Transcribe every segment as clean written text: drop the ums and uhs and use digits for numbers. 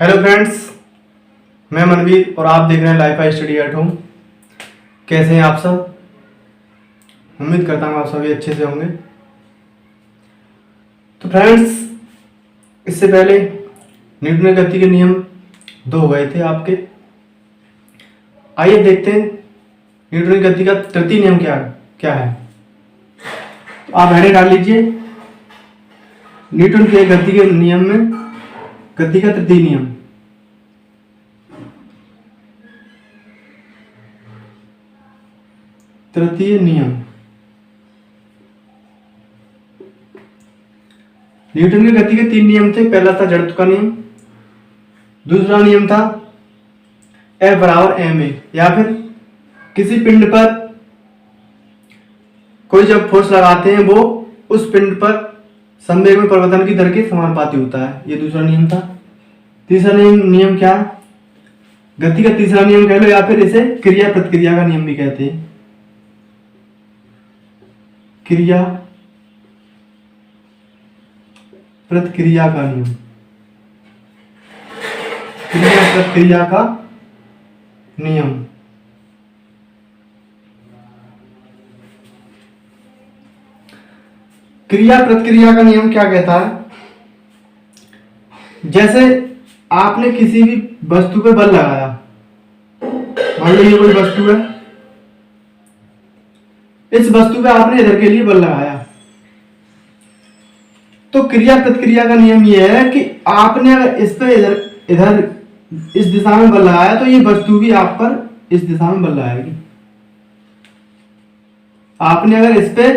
Hello friends, मैं मनवीर और आप देख रहे हैं लाइफ स्टडी एट होम। कैसे हैं आप सब? उम्मीद करता हूँ आप सभी अच्छे से होंगे। तो फ्रेंड्स, इससे पहले न्यूटन के गति के नियम 2 हो गए थे आपके। आइए देखते हैं न्यूटन की गति का तृतीय नियम क्या क्या है। तो आप हेडिंग डाल लीजिए, न्यूटन के गति के नियम में गति का तृतीय नियम। तृतीय नियम, न्यूटन की गति के 3 नियम थे। पहला था जड़त्व का नियम, दूसरा नियम था F बराबर ma, या फिर किसी पिंड पर कोई जब फोर्स लगाते हैं वो उस पिंड पर संवेग में परिवर्तन की दर के समानुपाती होता है। ये दूसरा नियम था। तीसरा नियम क्या? गति का तीसरा नियम कह लो, या फिर इसे क्रिया प्रतिक्रिया का नियम भी कहते हैं। क्रिया प्रतिक्रिया का नियम, क्रिया प्रतिक्रिया का नियम। क्रिया प्रतिक्रिया का नियम क्या कहता है? जैसे आपने किसी भी वस्तु पे बल लगाया, मान लो ये कोई वस्तु है, इस वस्तु पे आपने इधर के लिए बल लगाया, तो क्रिया प्रतिक्रिया का नियम यह है कि आपने अगर इस पे इधर इस दिशा में बल लगाया तो ये वस्तु भी आप पर इस दिशा में बल लगाएगी। आपने अगर इस पे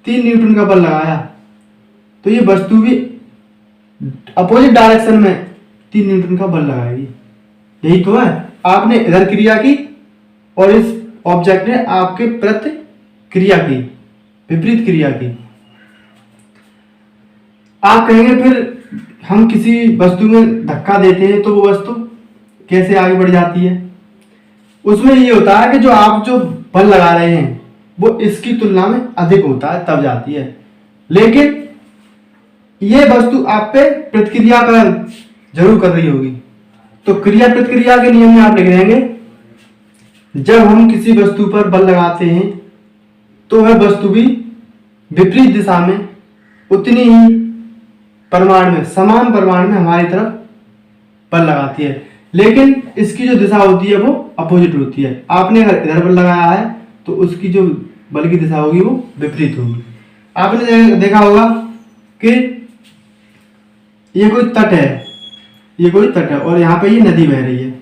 3 न्यूटन का बल लगाया तो ये वस्तु भी अपोजिट डायरेक्शन में 3 न्यूटन का बल लगाएगी। यही तो है, आपने इधर क्रिया की और इस ऑब्जेक्ट ने आपके प्रति क्रिया की, विपरीत क्रिया की। आप कहेंगे फिर हम किसी वस्तु में धक्का देते हैं तो वो वस्तु कैसे आगे बढ़ जाती है? उसमें ये होता है कि जो आप जो बल लगा रहे हैं वो इसकी तुलना में अधिक होता है, तब जाती है। लेकिन ये वस्तु आप पे प्रतिक्रिया का जरूर कर रही होगी। तो क्रिया प्रतिक्रिया के नियम में आप लिख देंगे, जब हम किसी वस्तु पर बल लगाते हैं तो वह वस्तु भी विपरीत दिशा में उतनी ही परिमाण में, समान परिमाण में हमारी तरफ बल लगाती है, लेकिन इसकी जो दिशा होती है वो अपोजिट होती है। आपने अगर इधर बल लगाया है तो उसकी जो बल की दिशा होगी वो विपरीत होगी। आपने देखा होगा कि ये कोई तट है, ये कोई तट है और यहाँ पे ये नदी बह रही है,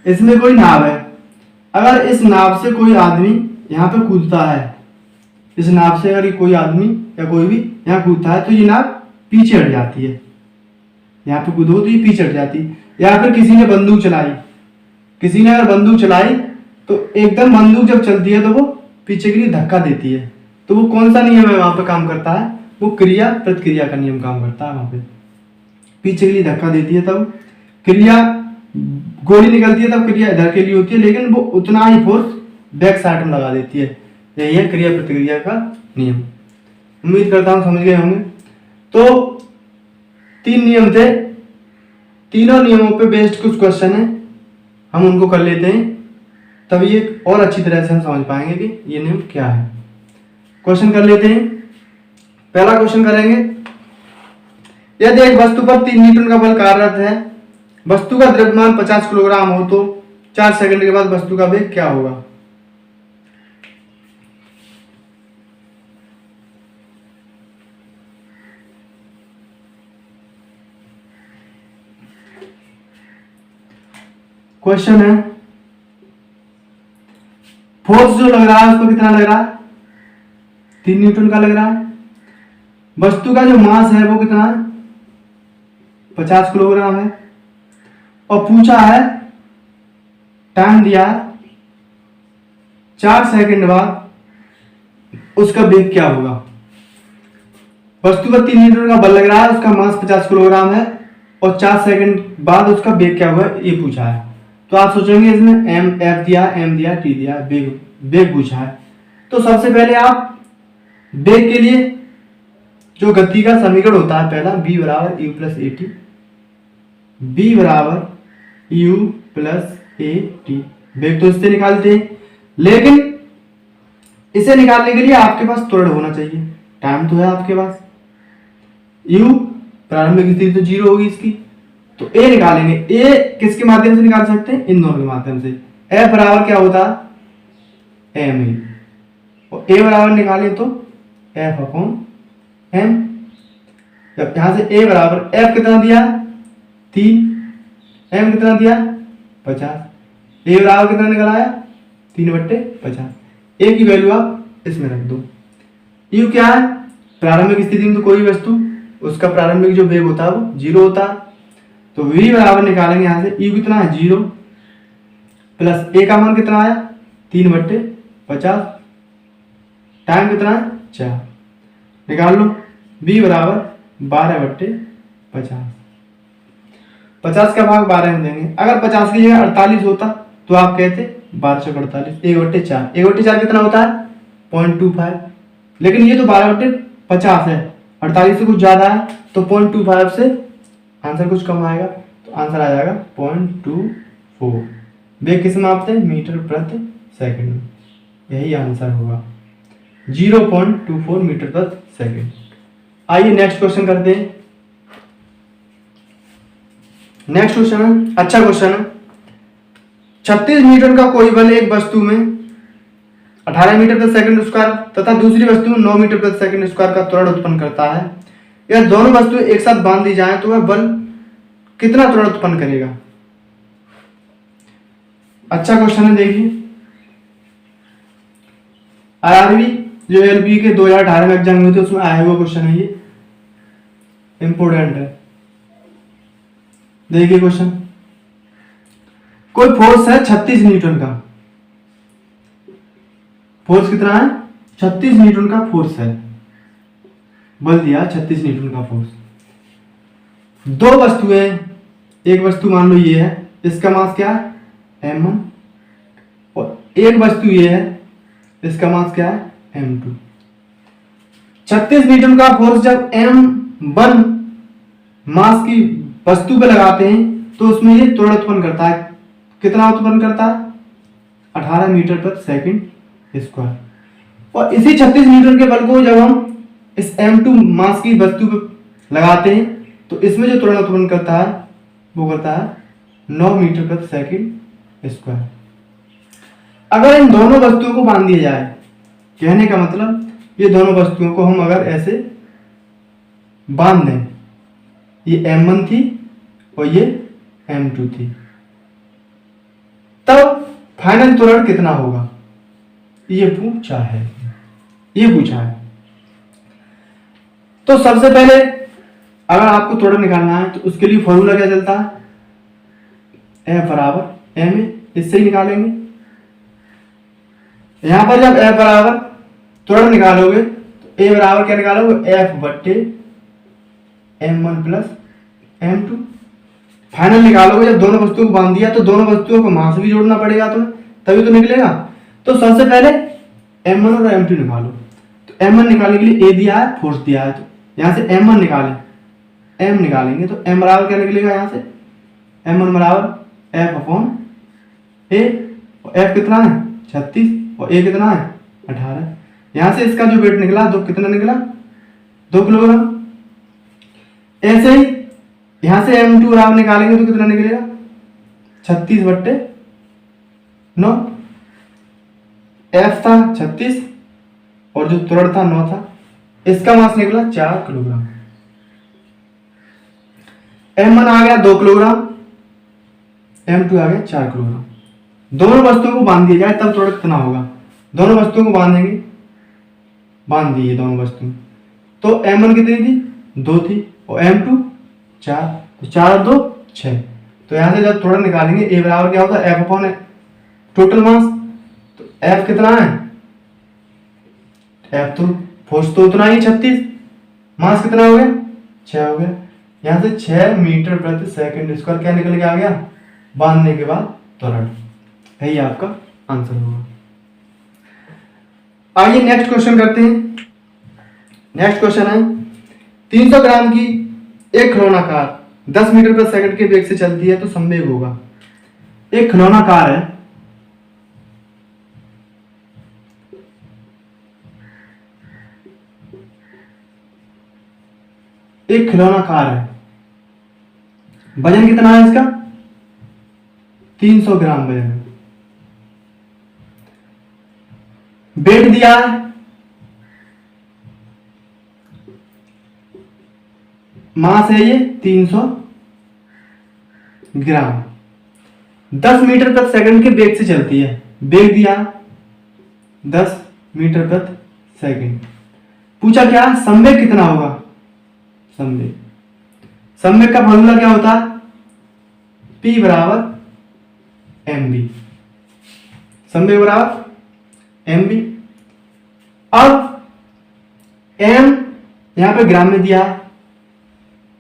इसमें कोई नाव है। अगर इस नाव से कोई आदमी यहाँ पे कूदता है, इस नाव से अगर कोई आदमी या कोई भी यहाँ कूदता है तो ये नाव पीछे हट जाती है। यहाँ पे कूदो तो ये पीछे हट जाती है। या फिर किसी ने बंदूक चलाई, किसी ने अगर बंदूक चलाई तो एकदम बंदूक जब चलती है तो वो पीछे के लिए धक्का देती है। तो वो कौन सा नियम है वहां पे काम करता है? वो क्रिया प्रतिक्रिया का नियम काम करता है। वहां पे पीछे के लिए धक्का देती है तब क्रिया, गोली निकलती है तब क्रिया इधर के लिए होती है, लेकिन वो उतना ही फोर्स बैक साइड में लगा देती है। यही है क्रिया प्रतिक्रिया का नियम। उम्मीद करता हूं समझ गए होंगे। तो 3 नियम थे, तीनों नियमों पे बेस्ड कुछ क्वेश्चन है, हम उनको कर लेते हैं, तभी ये और अच्छी तरह से हम समझ पाएंगे कि ये नियम क्या है। क्वेश्चन कर लेते हैं। पहला क्वेश्चन करेंगे, यदि एक वस्तु पर 3 न्यूटन का बल कार्यरत है, वस्तु का द्रव्यमान 50 किलोग्राम हो तो 4 सेकंड के बाद वस्तु का वेग क्या होगा? क्वेश्चन है, फोर्स जो लग रहा है उसको कितना लग रहा है? 3 न्यूटन का लग रहा है। वस्तु का जो मास है वो कितना है? 50 किलोग्राम है। और पूछा है, टाइम दिया है 4 सेकंड बाद उसका वेग क्या होगा? वस्तु पर 3 न्यूटन का बल लग रहा है, उसका मास 50 किलोग्राम है और 4 सेकंड बाद उसका वेग क्या होगा ये पूछा है। तो आप सोचेंगे इसमें एफ दिया, एम दिया, टी दिया, वेग पूछा है। तो सबसे पहले आप वेग के लिए जो गति का समीकरण होता है पहला, v बराबर u plus a t, b बराबर यू प्लस ए टी। वेग तो इससे निकालते हैं, लेकिन इसे निकालने के लिए आपके पास त्वरण होना चाहिए, टाइम तो है आपके पास। यू प्रारंभिक स्थिति तो 0 होगी इसकी, तो ए निकालेंगे। ए किसके माध्यम से निकाल सकते हैं? इन दोनों के माध्यम से। एफ बराबर क्या होता है? एम ए, और ए बराबर निकाले तो एफ अपॉन एम। जब यहां से ए बराबर एफ कितना दिया 3, एम कितना दिया 50, ए बराबर कितना निकल आया 3/50। ए की वैल्यू आप इसमें रख दो। यू क्या है? प्रारंभिक स्थिति में तो कोई वस्तु उसका प्रारंभिक जो वेग होता है वो 0 होता है, तो v बराबर निकालेंगे यहां से। यू कितना है 0 प्लस ए का मान कितना आया 3/50, टाइम कितना है 4, निकाल लो। v बराबर 12/50, 50 का भाग 12 में देंगे। अगर 50 की जगह 48 होता तो आप कहते 1248, 1/4, 1/4 कितना होता है 0.25, लेकिन ये तो 12/50 है, 48 से कुछ ज्यादा है, तो 0.25 से आंसर कुछ कम आएगा, तो आंसर आ जाएगा 0.24। वेग किस में मापते हैं? मीटर प्रति सेकंड में, यही आंसर होगा 0.24 मीटर प्रति सेकंड। आइए नेक्स्ट क्वेश्चन करते हैं। नेक्स्ट क्वेश्चन है, अच्छा क्वेश्चन है। 36 न्यूटन का कोई बल एक वस्तु में 18 मीटर प्रति सेकंड स्क्वायर तथा दूसरी वस्तु में 9 मीटर प्रति सेकंड स्क्वायर का त्वरण उत्पन्न करता है। यह दोनों वस्तुएं एक साथ बांध दी जाए तो वह बल कितना त्वरण उत्पन्न करेगा? अच्छा क्वेश्चन है, देखिए। आरआरबी जो एलबी के 2018 में एग्जाम हुए थे उसमें आया हुआ क्वेश्चन है, ये इंपोर्टेंट है। देखिए क्वेश्चन, कोई फोर्स है 36 न्यूटन का। फोर्स कितना है? 36 न्यूटन का फोर्स है, बल दिया 36 न्यूटन का फोर्स। दो वस्तुएं, एक वस्तु मान लो ये है, इसका मास क्या है m1, और एक वस्तु ये है, इसका मास क्या है m2। 36 न्यूटन का फोर्स जब m1 मास की वस्तु पे लगाते हैं तो उसमें ये त्वरण उत्पन्न करता है। कितना उत्पन्न करता है? 18 मीटर प्रति सेकंड स्क्वायर। और इसी 36 न्यूटन के बल को जब हम इस m2 मास की वस्तु पे लगाते हैं तो इसमें जो त्वरण उत्पन्न करता है वो करता है 9 मीटर प्रति सेकंड स्क्वायर। अगर इन दोनों वस्तुओं को बांध दिया जाए, कहने का मतलब ये दोनों वस्तुओं को हम अगर ऐसे बांध दें, ये m1 थी और ये m2 थी, तब फाइनल त्वरण कितना होगा ये पूछा है, ये पूछा है। तो सबसे पहले अगर आपको त्वरण निकालना है तो उसके लिए फॉर्मूला क्या चलता है? F बराबर ma, इससे ही निकालेंगे। यहां पर जब F बराबर त्वरण निकालोगे तो A बराबर क्या निकालोगे? F बट्टे m1 प्लस m2। फाइनल निकालोगे जब दोनों वस्तुओं को बांध दिया तो दोनों वस्तुओं को मास भी जोड़ना पड़ेगा तुम्हें, तभी तो निकलेगा। तो सबसे पहले m1 और m2 निकालो। तो m1 निकालने के लिए A दिया है, फोर्स दिया है, तो यहां से m1 निकालें, m निकालेंगे तो m बराबर क्या निकलेगा? यहां से m1 बराबर F अपॉन A, और F कितना है 36 और A कितना है 18। यहां से इसका जो वेट निकला तो कितना निकला 2 किलोग्राम। ऐसे ही यहां से m2 बराबर निकालेंगे तो कितना निकलेगा 36/9। F था 36 और जो त्वरण था 9 था, इसका मास निकला 4 किलोग्राम। m1 आ गया 2 किलोग्राम, m2 आ गया 4 किलोग्राम। दोनों वस्तुओं को बांध दिया जाए तब त्वरण कितना होगा? दोनों वस्तुओं को बांधेंगे, बांध दिए दोनों वस्तुएं, तो m1 कितनी थी 2 थी और m2 4, तो 4 और 2 6। तो यहां से जब त्वरण निकालेंगे A बराबर क्या होता है F अपॉन टोटल मास। तो F कितना है? F तो फोर्स तो उतना ही 36, मास कितना हो गया 6 हो गया। यहां से 6 मीटर प्रति सेकंड स्क्वायर क्या निकल के आ गया बांधने के बाद त्वरण। यही आपका आंसर होगा। आइए नेक्स्ट क्वेश्चन करते हैं। नेक्स्ट क्वेश्चन है 300 ग्राम की एक खिलौना कार 10 मीटर प्रति सेकंड के वेग से चलती है तो संवेग होगा। एक खिलौना कार है, एक खिलौना कार है, वजन कितना है इसका? 300 ग्राम वजन है। वेट दिया है, मास है ये 300 ग्राम, 10 मीटर प्रति सेकंड के वेग से चलती है। वेग दिया 10 मीटर प्रति सेकंड। पूछा क्या संवेग कितना होगा? संवेग का फॉर्मूला क्या होता है? P बराबर mv, संवेग बराबर mv। अब m यहां पे ग्राम में दिया है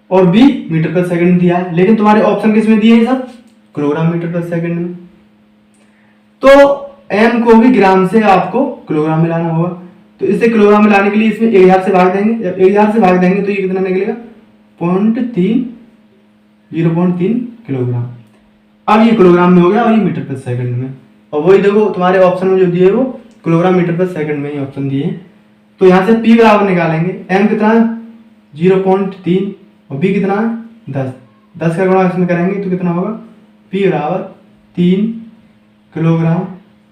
और v मीटर प्रति सेकंड दिया है, लेकिन तुम्हारे ऑप्शन किस में दिए हैं सब? किलोग्राम मीटर प्रति सेकंड में। तो m को भी ग्राम से आपको किलोग्राम में लाना होगा, तो इसे किलोग्राम में लाने के लिए इसमें 1000 से भाग देंगे। जब 1000 से भाग देंगे तो ये कितना निकलेगा? 0.3 किलोग्राम। अब ये किलोग्राम में हो गया और ये मीटर प्रति सेकंड में, और वही देखो तुम्हारे ऑप्शन में जो दिए वो किलोग्राम मीटर प्रति सेकंड में ही ऑप्शन दिए हैं। तो यहाँ से P बराबर निकालेंगे, m कितना है? 0.3 और B कितना है? 10 का गुणा इसमें करेंगे तो कितना होगा? P बराबर 3 किलोग्राम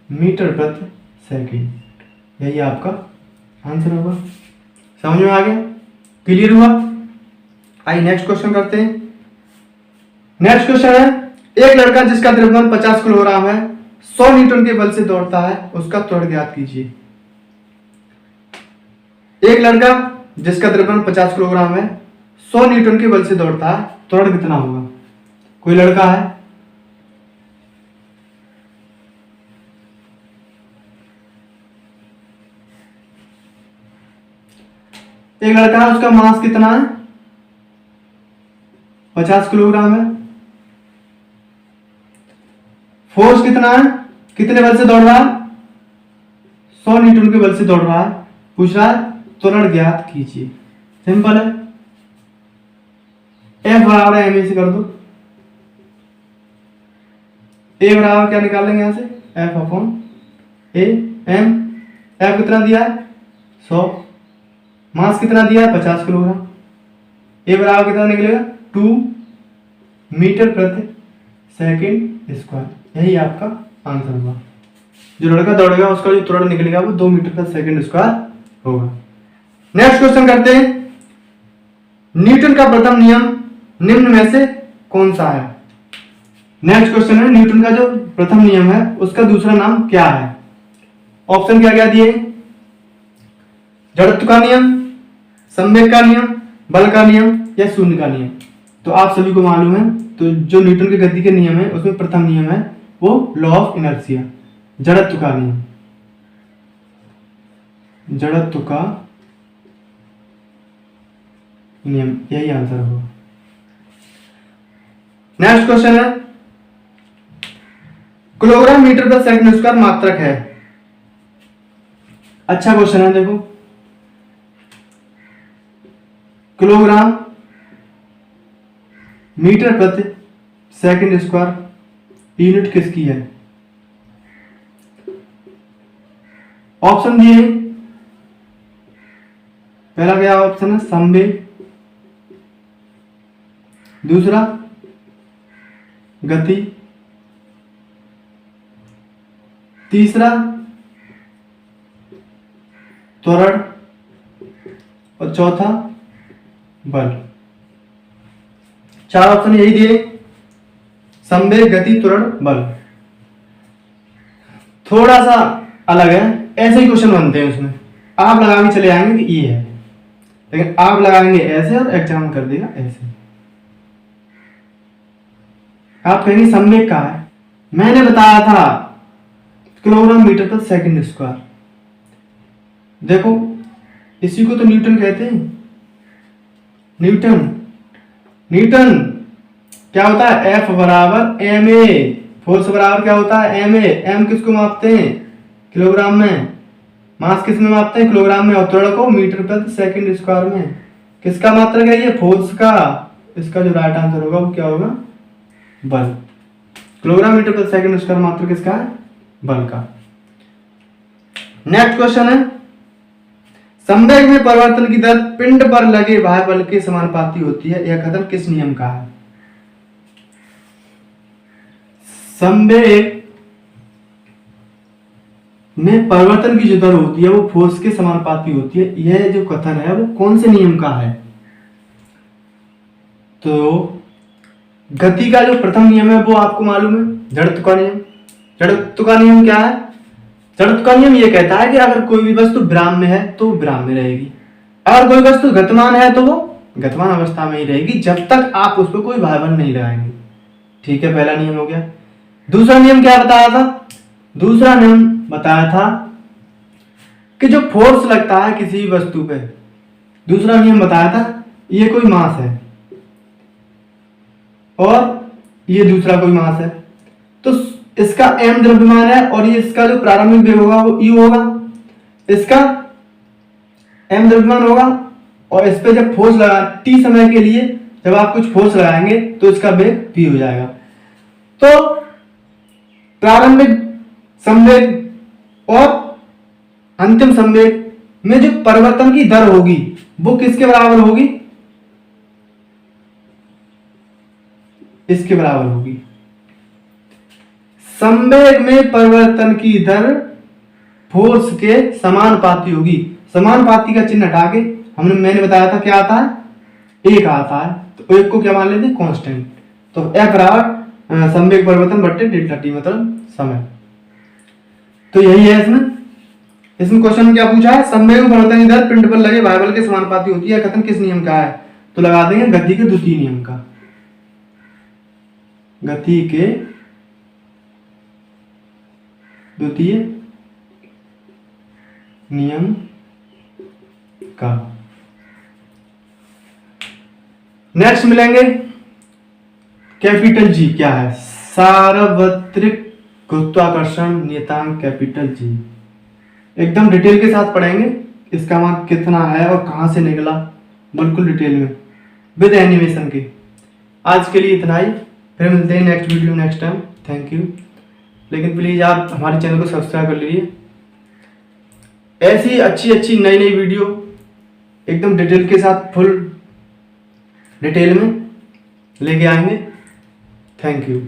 मीटर प्रति सेकंड। यही आपका आंसर होगा। समझ में आ गया? क्लियर हुआ? आइए नेक्स्ट क्वेश्चन करते हैं। नेक्स्ट क्वेश्चन है, एक लड़का जिसका द्रव्यमान 50 किलोग्राम है 100 न्यूटन के बल से दौड़ता है, उसका त्वरण ज्ञात कीजिए। एक लड़का जिसका द्रव्यमान 50 किलोग्राम है 100 न्यूटन के बल से दौड़ता है, त्वरण कितना होगा? कोई लड़का है, एक लड़का है, उसका मास कितना है? 50 किलोग्राम है। फोर्स कितना है? कितने बल से दौड़ रहा है? 100 न्यूटन के बल से दौड़ रहा है। पूछ रहा है त्वरण ज्ञात कीजिए। सिंपल है, F बराबर है m से कर दो। A बराबर क्या निकालेंगे यहां से? F upon A m। F कितना दिया है? 100। मास कितना दिया है? 50 किलोग्राम। A बराबर कितना निकलेगा? 2 मीटर प्रति सेकंड स्क्वायर। यही आपका आंसर होगा। जो लड़का दौड़ेगा उसका जो त्वरण निकलेगा वो 2 मीटर प्रति सेकंड स्क्वायर होगा। नेक्स्ट क्वेश्चन करते हैं। न्यूटन का प्रथम नियम निम्न में से कौन सा है? नेक्स्ट क्वेश्चन है, न्यूटन का जो प्रथम नियम है उसका दूसरा नाम क्या है? ऑप्शन क्या क्या दिए? जड़त्व का नियम, संवेग का नियम, बल का नियम या शून्य का नियम। तो आप सभी को मालूम है, तो जो न्यूटन के गति के नियम है उसमें प्रथम नियम है वो लॉ ऑफ इनर्शिया, जड़त्व का नियम, जड़त्व का नियम। यही आंसर होगा। नेक्स्ट क्वेश्चन है, किलोग्राम मीटर प्रति सेकंड स्क्वायर मात्रक है। अच्छा क्वेश्चन है, देखो किलोग्राम मीटर प्रति सेकंड स्क्वायर यूनिट किसकी है? ऑप्शन दिए, पहला क्या ऑप्शन है? संवेग, दूसरा गति, तीसरा त्वरण और चौथा बल। 4 ऑप्शन यही दिए, संवेग, गति, त्वरण, बल। थोड़ा सा अलग है, ऐसे ही क्वेश्चन बनते हैं उसमें। आप लगा के चले आएंगे कि ये है, लेकिन आप लगाएंगे ऐसे और एग्जाम कर देगा ऐसे। आप कहेंगे संवेग का है, मैंने बताया था किलोग्राम मीटर प्रति सेकंड स्क्वायर। देखो इसी को तो न्यूटन कहते हैं। न्यूटन क्या होता है? F बराबर एम ए। फोर्स बराबर क्या होता है? M A. एम किसको मापते हैं? किलोग्राम में। मास किस में मापते हैं? किलोग्राम में। और त्वरण को मीटर प्रति सेकंड स्क्वायर में। किसका मात्रक है ये? फोर्स का। इसका जो राइट आंसर होगा वो क्या होगा? बल। किलोग्राम मीटर प्रति सेकंड स्क्वायर मात्र किसका है? बल का। नेक्स्ट क्वेश्चन है, संवेग में परिवर्तन की दर पिंड पर लगे बाह्य बल के समानुपाती होती है, यह कथन किस नियम का है? संवेग में परिवर्तन की जो दर होती है वो फोर्स के समानुपाती होती है, यह जो कथन है वो कौन से नियम का है? तो गति का जो प्रथम नियम है वो आपको मालूम है, जड़त्व का नियम। जड़त्व का नियम क्या है? जड़त्व का नियम ये कहता है कि अगर कोई भी वस्तु विराम में है तो विराम में रहेगी, अगर कोई वस्तु गतिमान है तो वो गतिमान अवस्था में ही रहेगी जब तक आप उस पर कोई भार बल नहीं लगाएंगे। ठीक है, पहला नियम हो गया। दूसरा नियम क्या बताया था? दूसरा नियम बताया था कि जो फोर्स लगता है किसी वस्तु पे, दूसरा नियम बताया था ये कोई मास है और ये दूसरा कोई मास है, तो इसका m द्रव्यमान है और ये इसका जो प्रारंभिक वेग होगा वो u होगा, इसका m द्रव्यमान होगा और इस पे जब फोर्स लगा t समय के लिए जब आप कुछ फोर्स लगाएंगे तो इसका वेग v हो जाएगा। तो प्रारंभिक संवेग और अंतिम संवेग में जो परिवर्तन की दर होगी वो किसके बराबर होगी? इसके बराबर होगी। संवेग में परिवर्तन की दर फोर्स के समानुपाती होगी। समानुपाती का चिन्ह हटा के मैंने बताया था क्या आता है? एक आता है, तो एक को क्या मान लेते हैं? कांस्टेंट। तो F बराबर संवेग परिवर्तन बट्टे डेल्टा टी, मतलब समय। तो यही है इसमें क्वेश्चन में क्या पूछा है? संवेग में परिवर्तन की दर पिंड पर लगे बाह्य बल के समानुपाती होती है, कथन किस नियम का है? तो लगा देंगे गति के द्वितीय नियम का। गति के द्वितीय नियम का। नेक्स्ट मिलेंगे कैपिटल जी क्या है? सार्वत्रिक गुरुत्वाकर्षण नियतांक कैपिटल जी। एकदम डिटेल के साथ पढ़ेंगे, इसका मान कितना है और कहां से निकला, बिल्कुल डिटेल में विद एनिमेशन के। आज के लिए इतना ही, फिर मिलते हैं next video next time. Thank you. लेकिन प्लीज़ आप हमारे चैनल को सब्सक्राइब कर लीजिए, ऐसी अच्छी नई वीडियो एकदम डिटेल के साथ फुल डिटेल में लेके आएंगे। Thank you.